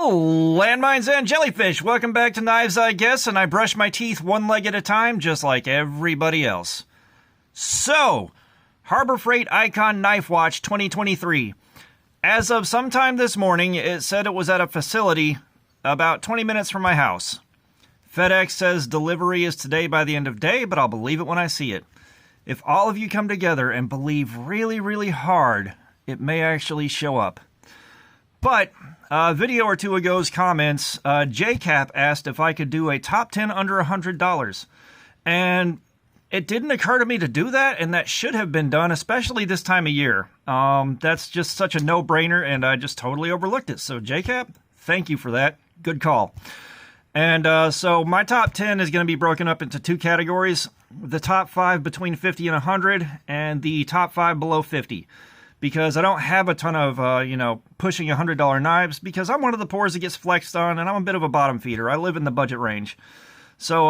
Landmines and jellyfish, welcome back to Knives, I guess, and I brush my teeth one leg at a time, just like everybody else. So, Harbor Freight Icon Knife Watch 2023. As of sometime this morning, it said it was at a facility about 20 minutes from my house. FedEx says delivery is today by the end of day, but I'll believe it when I see it. If all of you come together and believe really, really hard, it may actually show up. But a video or two ago's comments, JCap asked if I could do a top 10 under $100. And it didn't occur to me to do that, and that should have been done, especially this time of year. That's just such a no-brainer, and I just totally overlooked it. So JCap, thank you for that. Good call. And so my top 10 is going to be broken up into two categories. The top 5 between 50 and 100, and the top 5 below 50. Because I don't have a ton of, pushing $100 knives, because I'm one of the poors that gets flexed on, and I'm a bit of a bottom feeder. I live in the budget range. So,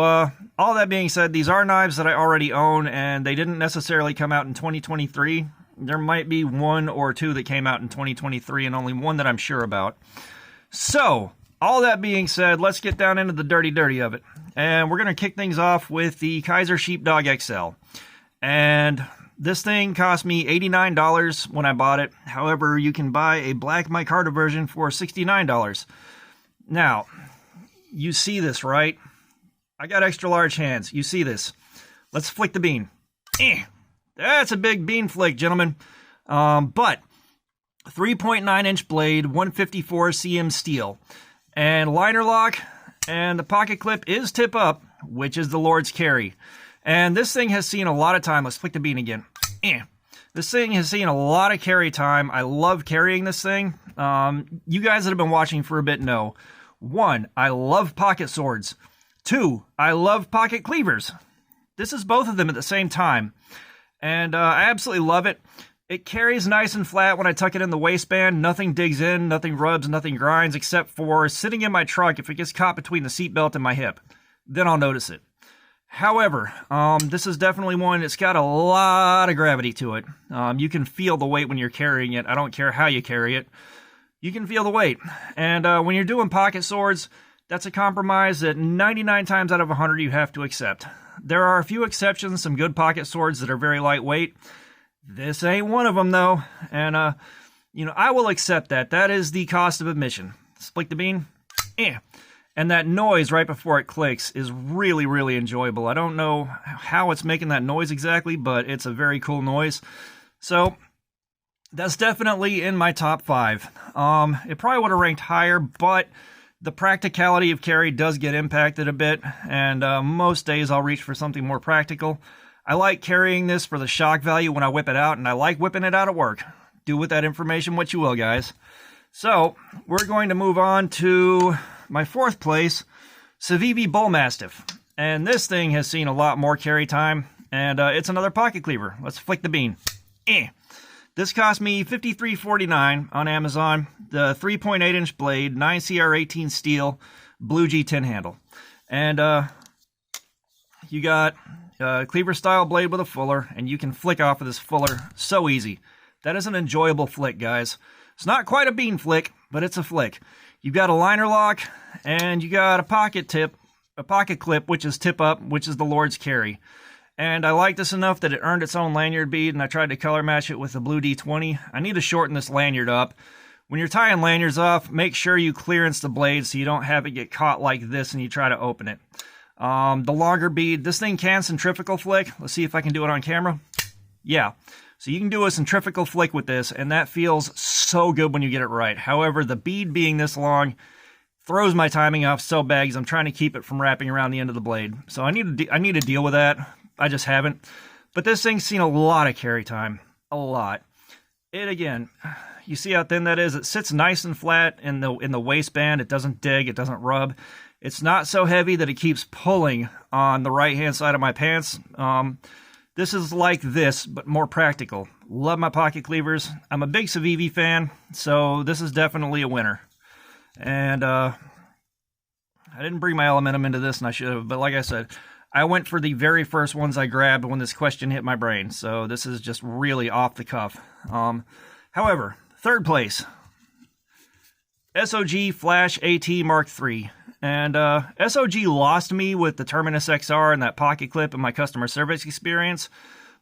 all that being said, these are knives that I already own, and they didn't necessarily come out in 2023. There might be one or two that came out in 2023, and only one that I'm sure about. So, all that being said, let's get down into the dirty of it. And we're going to kick things off with the Kaiser Sheep Dog XL. And this thing cost me $89 when I bought it. However, you can buy a black micarta version for $69. Now, you see this, right? I got extra large hands. You see this. Let's flick the bean. That's a big bean flick, gentlemen. But 3.9 inch blade, 154 cm steel, and liner lock, and the pocket clip is tip up, which is the Lord's carry. And this thing has seen a lot of time. Let's flick the bean again. This thing has seen a lot of carry time. I love carrying this thing. You guys that have been watching for a bit know. 1, I love pocket swords. 2, I love pocket cleavers. This is both of them at the same time. And I absolutely love it. It carries nice and flat when I tuck it in the waistband. Nothing digs in, nothing rubs, nothing grinds, except for sitting in my trunk if it gets caught between the seatbelt and my hip. Then I'll notice it. However, this is definitely one that's got a lot of gravity to it. You can feel the weight when you're carrying it. I don't care how you carry it. You can feel the weight. And when you're doing pocket swords, that's a compromise that 99 times out of 100 you have to accept. There are a few exceptions, some good pocket swords that are very lightweight. This ain't one of them, though. And, I will accept that. That is the cost of admission. Split the bean. And that noise right before it clicks is really, really enjoyable. I don't know how it's making that noise exactly, but it's a very cool noise. So, that's definitely in my top 5. It probably would have ranked higher, but the practicality of carry does get impacted a bit, and most days I'll reach for something more practical. I like carrying this for the shock value when I whip it out, and I like whipping it out at work. Do with that information what you will, guys. So, we're going to move on to my 4th place, Civivi Bull Mastiff. And this thing has seen a lot more carry time, and it's another pocket cleaver. Let's flick the bean. This cost me $53.49 on Amazon. The 3.8 inch blade, 9CR18 steel, blue G10 handle. And you got a cleaver style blade with a fuller, and you can flick off of this fuller so easy. That is an enjoyable flick, guys. It's not quite a bean flick, but it's a flick. You've got a liner lock, and you got a pocket clip, which is tip up, which is the Lord's carry. And I like this enough that it earned its own lanyard bead, and I tried to color match it with the blue D20. I need to shorten this lanyard up. When you're tying lanyards off, make sure you clearance the blade so you don't have it get caught like this and you try to open it. The longer bead, this thing can centrifugal flick. Let's see if I can do it on camera. Yeah. So you can do a centrifugal flick with this, and that feels so good when you get it right. However, the bead being this long throws my timing off so bad because I'm trying to keep it from wrapping around the end of the blade. So I need to deal with that. I just haven't. But this thing's seen a lot of carry time. A lot. It, again, you see how thin that is? It sits nice and flat in the waistband. It doesn't dig. It doesn't rub. It's not so heavy that it keeps pulling on the right-hand side of my pants. This is like this, but more practical. Love my pocket cleavers. I'm a big Civivi fan, so this is definitely a winner. And I didn't bring my Elementum into this, and I should have, but like I said, I went for the very first ones I grabbed when this question hit my brain, so this is just really off the cuff. However, third place, SOG Flash AT Mark III. And SOG lost me with the Terminus XR and that pocket clip in my customer service experience.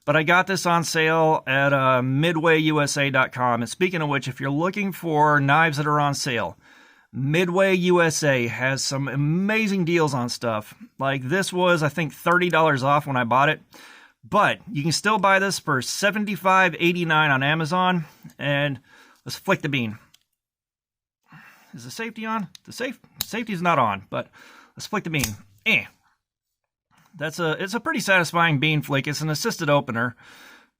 But I got this on sale at MidwayUSA.com. And speaking of which, if you're looking for knives that are on sale, Midway USA has some amazing deals on stuff. Like this was, I think, $30 off when I bought it. But you can still buy this for $75.89 on Amazon. And let's flick the bean. Is the safety on? The safety's not on, but let's flick the bean. It's a pretty satisfying bean flick. It's an assisted opener,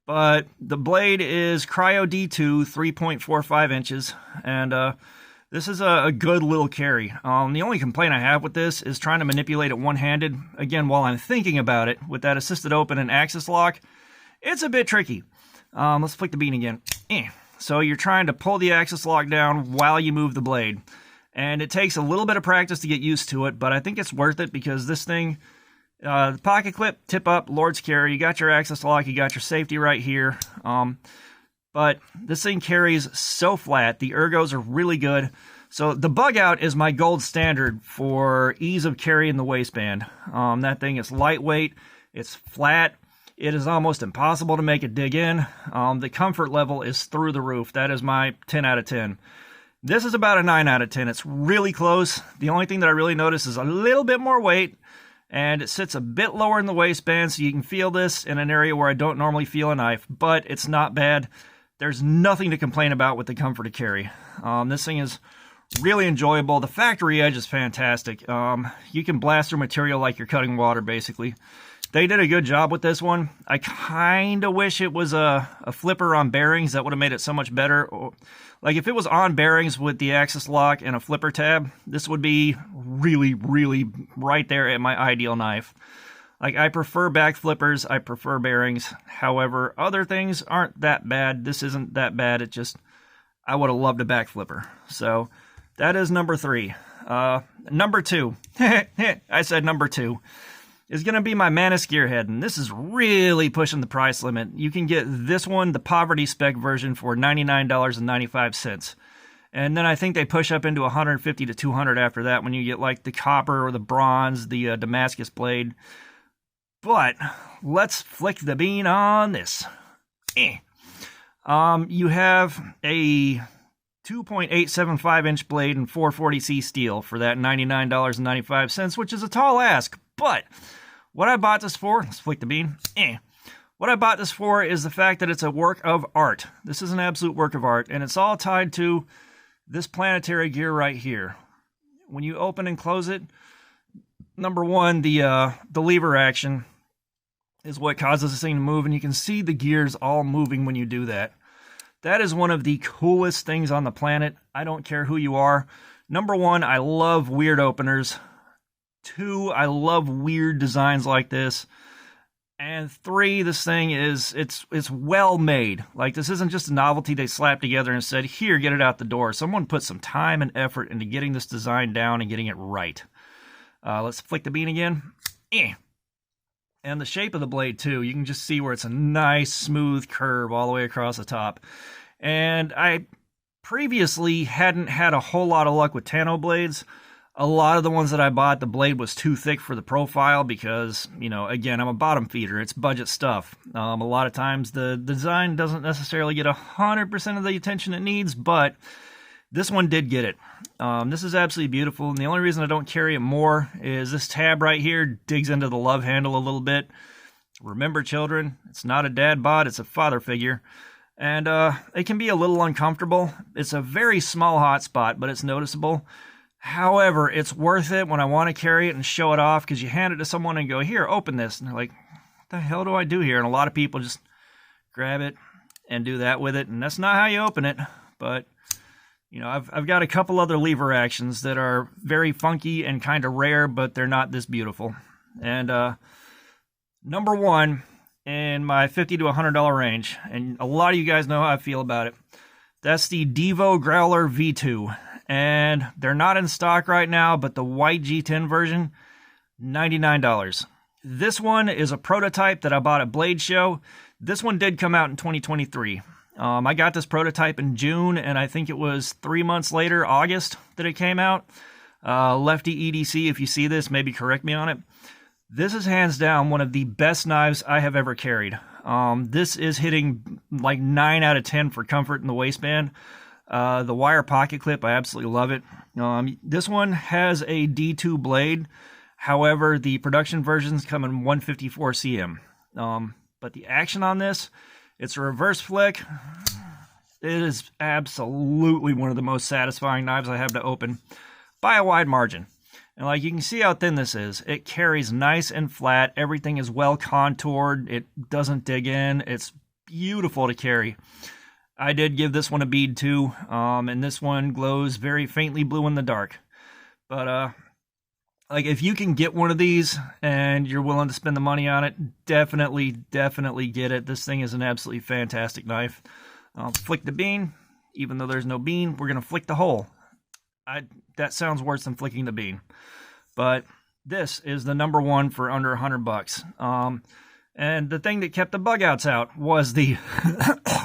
but the blade is Cryo D2, 3.45 inches, and this is a good little carry. The only complaint I have with this is trying to manipulate it one-handed. Again, while I'm thinking about it, with that assisted open and axis lock, it's a bit tricky. Let's flick the bean again. So you're trying to pull the axis lock down while you move the blade. And it takes a little bit of practice to get used to it, but I think it's worth it because this thing, the pocket clip, tip up, Lord's carry, you got your axis lock, you got your safety right here. But this thing carries so flat. The ergos are really good. So the bug out is my gold standard for ease of carry in the waistband. That thing is lightweight, it's flat. It is almost impossible to make it dig in. The comfort level is through the roof. That is my 10 out of 10. This is about a 9 out of 10. It's really close. The only thing that I really notice is a little bit more weight, and it sits a bit lower in the waistband, so you can feel this in an area where I don't normally feel a knife, but it's not bad. There's nothing to complain about with the comfort of carry. This thing is really enjoyable. The factory edge is fantastic. You can blast through material like you're cutting water, basically. They did a good job with this one. I kind of wish it was a flipper on bearings. That would have made it so much better. Like if it was on bearings with the axis lock and a flipper tab, this would be really, really right there at my ideal knife. Like I prefer back flippers. I prefer bearings. However, other things aren't that bad. This isn't that bad. It just, I would have loved a back flipper. So that is number 3. Number 2. I said number 2. Is going to be my Manus Gearhead, and this is really pushing the price limit. You can get this one, the poverty spec version, for $99.95. And then I think they push up into $150 to $200 after that when you get like the copper or the bronze, the Damascus blade. But let's flick the bean on this. You have a 2.875-inch blade and 440C steel for that $99.95, which is a tall ask, but what I bought this for, let's flick the bean, what I bought this for is the fact that it's a work of art. This is an absolute work of art, and it's all tied to this planetary gear right here. When you open and close it, number one, the lever action is what causes this thing to move, and you can see the gears all moving when you do that. That is one of the coolest things on the planet. I don't care who you are. Number one, I love weird openers. 2, I love weird designs like this. And 3, this thing is, it's well made. Like, this isn't just a novelty they slapped together and said, here, get it out the door. Someone put some time and effort into getting this design down and getting it right. Let's flick the bean again. And the shape of the blade, too. You can just see where it's a nice, smooth curve all the way across the top. And I previously hadn't had a whole lot of luck with Tano blades. A lot of the ones that I bought, the blade was too thick for the profile because, you know, again, I'm a bottom feeder. It's budget stuff. A lot of times the design doesn't necessarily get 100% of the attention it needs, but this one did get it. This is absolutely beautiful, and the only reason I don't carry it more is this tab right here digs into the love handle a little bit. Remember, children, it's not a dad bod, it's a father figure. And it can be a little uncomfortable. It's a very small hot spot, but it's noticeable. However, it's worth it when I want to carry it and show it off, because you hand it to someone and go, here, open this. And they're like, what the hell do I do here? And a lot of people just grab it and do that with it. And that's not how you open it. But, you know, I've got a couple other lever actions that are very funky and kind of rare, but they're not this beautiful. And number one in my $50 to $100 range, and a lot of you guys know how I feel about it, that's the Devo Growler V2. And they're not in stock right now, but the white G10 version, $99. This one is a prototype that I bought at Blade Show. This one did come out in 2023. I got this prototype in June, and I think it was 3 months later, August, that it came out. Lefty EDC, if you see this, maybe correct me on it. This is hands down one of the best knives I have ever carried. This is hitting like 9 out of 10 for comfort in the waistband. The wire pocket clip, I absolutely love it. This one has a D2 blade. However, the production versions come in 154 cm. But the action on this, it's a reverse flick. It is absolutely one of the most satisfying knives I have to open by a wide margin. And like you can see how thin this is. It carries nice and flat. Everything is well contoured. It doesn't dig in. It's beautiful to carry. I did give this one a bead too, and this one glows very faintly blue in the dark. But like if you can get one of these and you're willing to spend the money on it, definitely get it. This thing is an absolutely fantastic knife. I'll flick the bean. Even though there's no bean, we're going to flick the hole. That sounds worse than flicking the bean. But this is the number one for under $100. And the thing that kept the bug outs out was the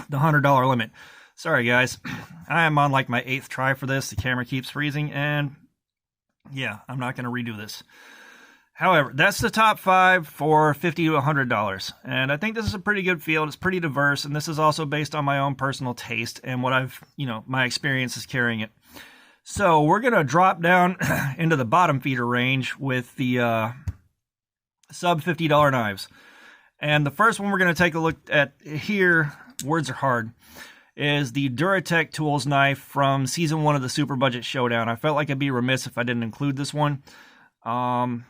the $100 limit. Sorry, guys. I am on like my 8th try for this. The camera keeps freezing, and yeah, I'm not going to redo this. However, that's the top 5 for $50 to $100. And I think this is a pretty good field. It's pretty diverse, and this is also based on my own personal taste and what I've, my experience is carrying it. So we're going to drop down into the bottom feeder range with the sub $50 knives. And the first one we're going to take a look at here, words are hard, is the Duratech Tools knife from Season 1 of the Super Budget Showdown. I felt like I'd be remiss if I didn't include this one.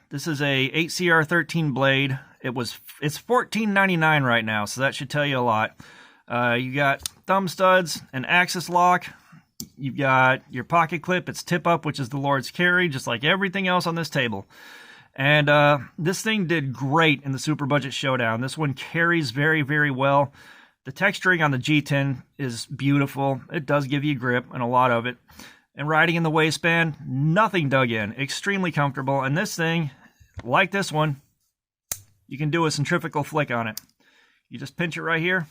This is a 8CR13 blade. It's $14.99 right now, so that should tell you a lot. You got thumb studs, an axis lock. You've got your pocket clip. It's tip up, which is the Lord's carry, just like everything else on this table. And this thing did great in the Super Budget Showdown. This one carries very, very well. The texturing on the G10 is beautiful. It does give you grip, and a lot of it. And riding in the waistband, nothing dug in. Extremely comfortable. And this thing, like this one, you can do a centrifugal flick on it. You just pinch it right here,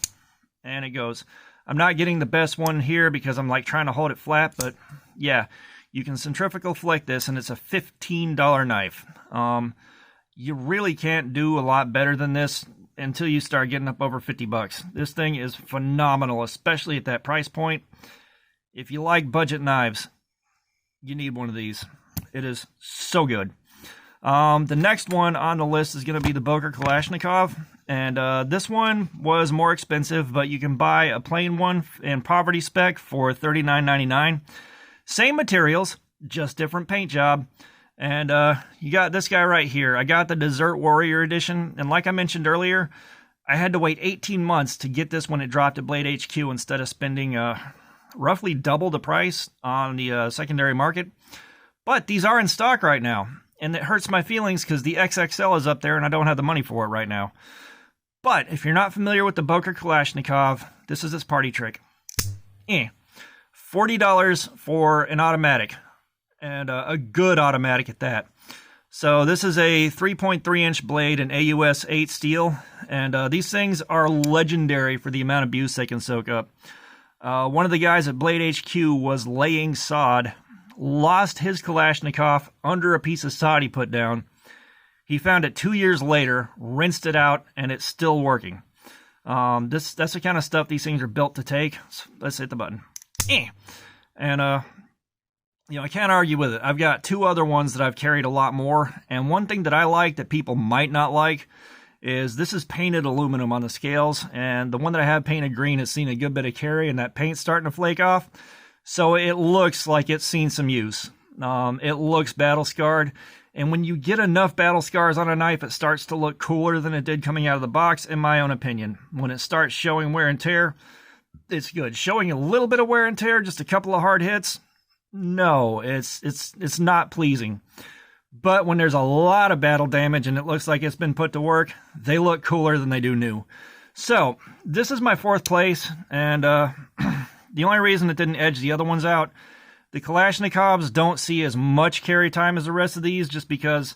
and it goes. I'm not getting the best one here because I'm like trying to hold it flat, but yeah, you can centrifugal flick this, and it's a $15 knife. You really can't do a lot better than this until you start getting up over 50 bucks. This thing is phenomenal, especially at that price point. If you like budget knives, you need one of these. It is so good. The next one on the list is going to be the Boer Kalashnikov. And this one was more expensive, but you can buy a plain one in poverty spec for $39.99. Same materials, just different paint job. And you got this guy right here. I got the Desert Warrior Edition. And like I mentioned earlier, I had to wait 18 months to get this when it dropped at Blade HQ instead of spending roughly double the price on the secondary market. But these are in stock right now. And it hurts my feelings because the XXL is up there and I don't have the money for it right now. But if you're not familiar with the Boer Kalashnikov, this is its party trick. $40 for an automatic, and a good automatic at that. So this is a 3.3-inch blade in AUS 8 steel, and these things are legendary for the amount of abuse they can soak up. One of the guys at Blade HQ was laying sod, lost his Kalashnikov under a piece of sod he put down. He found it 2 years later, rinsed it out, and it's still working. That's the kind of stuff these things are built to take. So let's hit the button. And, I can't argue with it. I've got 2 other ones that I've carried a lot more. And one thing that I like that people might not like is this is painted aluminum on the scales. And the one that I have painted green has seen a good bit of carry, and that paint's starting to flake off. So it looks like it's seen some use. It looks battle scarred. And when you get enough battle scars on a knife, it starts to look cooler than it did coming out of the box, in my own opinion. When it starts showing wear and tear, it's good. Showing a little bit of wear and tear, just a couple of hard hits, no, it's not pleasing. But when there's a lot of battle damage and it looks like it's been put to work, they look cooler than they do new. So, this is my 4th place, and the only reason it didn't edge the other ones out, the Kalashnikovs don't see as much carry time as the rest of these, just because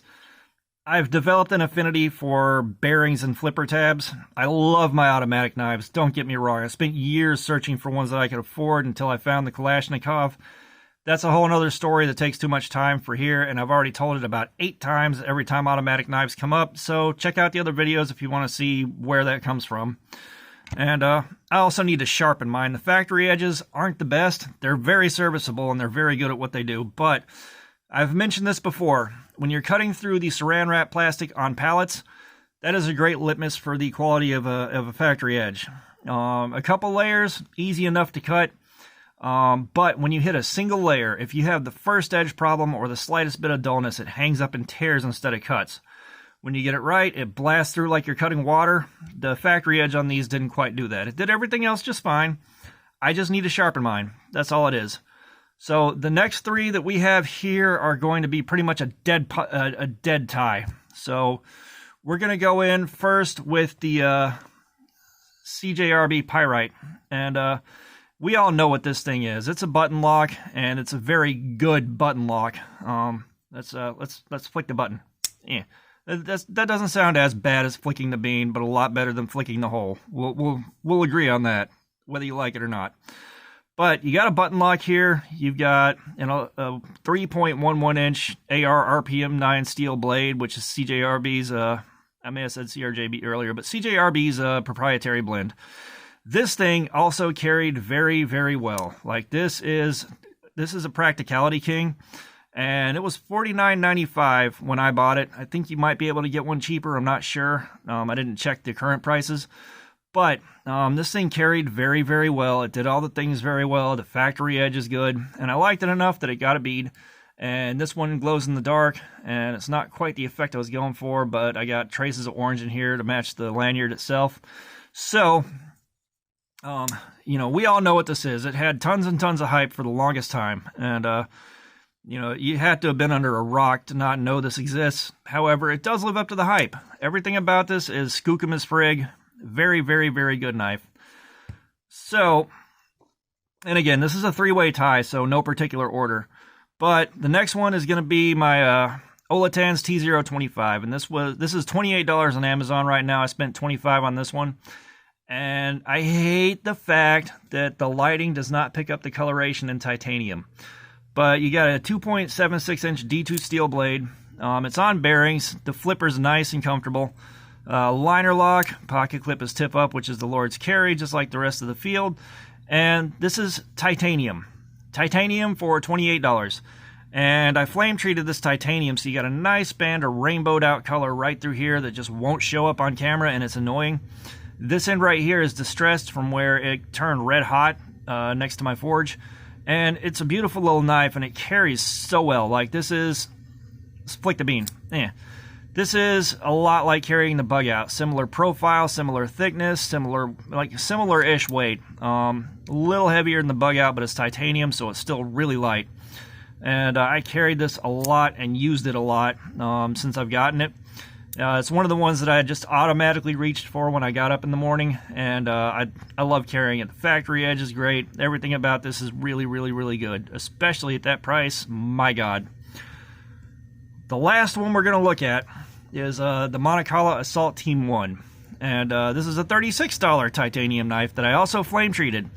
I've developed an affinity for bearings and flipper tabs. I love my automatic knives, don't get me wrong. I spent years searching for ones that I could afford until I found the Kalashnikov. That's a whole other story that takes too much time for here, and I've already told it about 8 times every time automatic knives come up, so check out the other videos if you want to see where that comes from. And I also need to sharpen mine. The factory edges aren't the best. They're very serviceable and they're very good at what they do, but I've mentioned this before. When you're cutting through the saran wrap plastic on pallets, that is a great litmus for the quality of a factory edge. A couple layers, easy enough to cut. But when you hit a single layer, if you have the first edge problem or the slightest bit of dullness, it hangs up and tears instead of cuts. When you get it right, it blasts through like you're cutting water. The factory edge on these didn't quite do that. It did everything else just fine. I just need to sharpen mine. That's all it is. So the next 3 that we have here are going to be pretty much a dead tie. So we're going to go in first with the CJRB Pyrite. And we all know what this thing is. It's a button lock, and it's a very good button lock. Let's flick the button. Yeah. That doesn't sound as bad as flicking the bean, but a lot better than flicking the hole. We'll agree on that, whether you like it or not. But you got a button lock here. You've got a 3.11 inch AR RPM 9 steel blade, which is CJRB's. I may have said CRJB earlier, but CJRB's proprietary blend. This thing also carried very, very well. Like this is a practicality king. And it was $49.95 when I bought it. I think you might be able to get one cheaper. I'm not sure. I didn't check the current prices. But this thing carried very, very well. It did all the things very well. The factory edge is good. And I liked it enough that it got a bead. And this one glows in the dark. And it's not quite the effect I was going for. But I got traces of orange in here to match the lanyard itself. So, you know, we all know what this is. It had tons and tons of hype for the longest time. And, you know, you had to have been under a rock to not know this exists. However, it does live up to the hype. Everything about this is skookum as frig. Very, very, very good knife. So, and again, this is a 3-way tie, so no particular order. But the next one is going to be my Olatan's T025. And this is $28 on Amazon right now. I spent $25 on this one. And I hate the fact that the lighting does not pick up the coloration in titanium. But you got a 2.76 inch D2 steel blade. It's on bearings. The flipper's nice and comfortable. Liner lock. Pocket clip is tip up, which is the Lord's carry, just like the rest of the field. And this is titanium. Titanium for $28. And I flame treated this titanium, so you got a nice band of rainbowed out color right through here that just won't show up on camera, and it's annoying. This end right here is distressed from where it turned red hot next to my forge. And it's a beautiful little knife, and it carries so well. Like, this is... Let's flick the bean. Yeah. This is a lot like carrying the bug out. Similar profile, similar thickness, similar-ish weight. A little heavier than the bug out, but it's titanium, so it's still really light. And I carried this a lot and used it a lot since I've gotten it. It's one of the ones that I just automatically reached for when I got up in the morning, and I love carrying it. The factory edge is great. Everything about this is really, really, really good, especially at that price. My God. The last one we're going to look at is the Monocala Assault Team 1, and this is a $36 titanium knife that I also flame treated.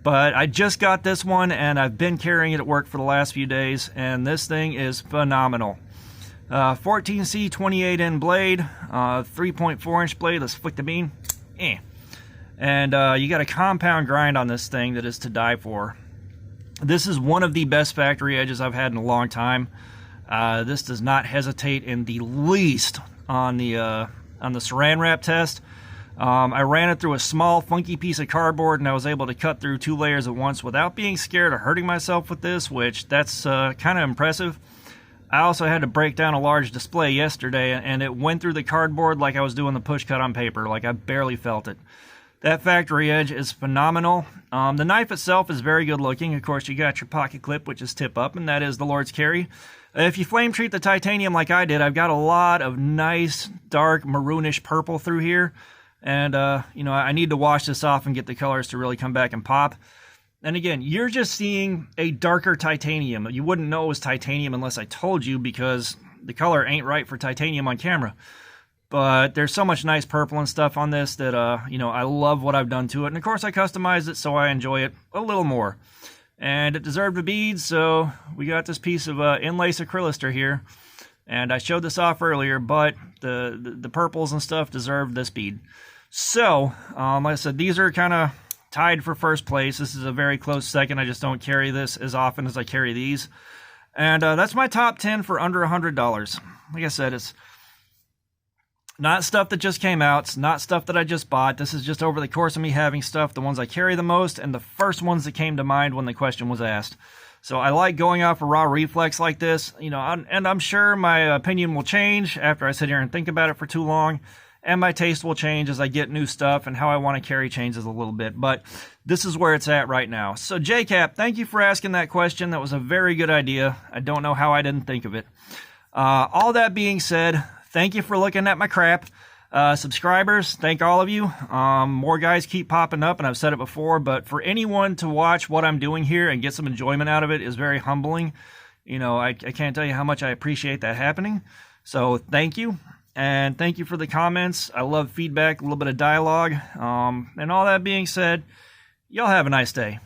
But I just got this one, and I've been carrying it at work for the last few days, and this thing is phenomenal. 14C 28N blade, 3.4 inch blade. Let's flick the bean. And you got a compound grind on this thing that is to die for. This is one of the best factory edges I've had in a long time. This does not hesitate in the least on the saran wrap test. I ran it through a small funky piece of cardboard, and I was able to cut through 2 layers at once without being scared of hurting myself with this, which that's kind of impressive. I also had to break down a large display yesterday, and it went through the cardboard like I was doing the push cut on paper. Like, I barely felt it. That factory edge is phenomenal. The knife itself is very good looking. Of course, you got your pocket clip, which is tip up, and that is the Lord's carry. If you flame treat the titanium like I did, I've got a lot of nice, dark, maroonish purple through here. And, you know, I need to wash this off and get the colors to really come back and pop. And again, you're just seeing a darker titanium. You wouldn't know it was titanium unless I told you, because the color ain't right for titanium on camera. But there's so much nice purple and stuff on this that, you know, I love what I've done to it. And, of course, I customized it so I enjoy it a little more. And it deserved a bead, so we got this piece of inlace acrylister here. And I showed this off earlier, but the purples and stuff deserve this bead. So, like I said, these are kind of tied for first place. This is a very close second. I just don't carry this as often as I carry these. And that's my top 10 for under $100. Like I said, it's not stuff that just came out. It's not stuff that I just bought. This is just over the course of me having stuff, the ones I carry the most, and the first ones that came to mind when the question was asked. So I like going off a raw reflex like this, you know, and I'm sure my opinion will change after I sit here and think about it for too long, and my taste will change as I get new stuff, and how I want to carry changes a little bit. But this is where it's at right now. So JCap, thank you for asking that question. That was a very good idea. I don't know how I didn't think of it. All that being said, thank you for looking at my crap. Subscribers, thank all of you. More guys keep popping up, and I've said it before, but for anyone to watch what I'm doing here and get some enjoyment out of it is very humbling. You know, I can't tell you how much I appreciate that happening. So thank you, and thank you for the comments. I love feedback, a little bit of dialogue. And all that being said, y'all have a nice day.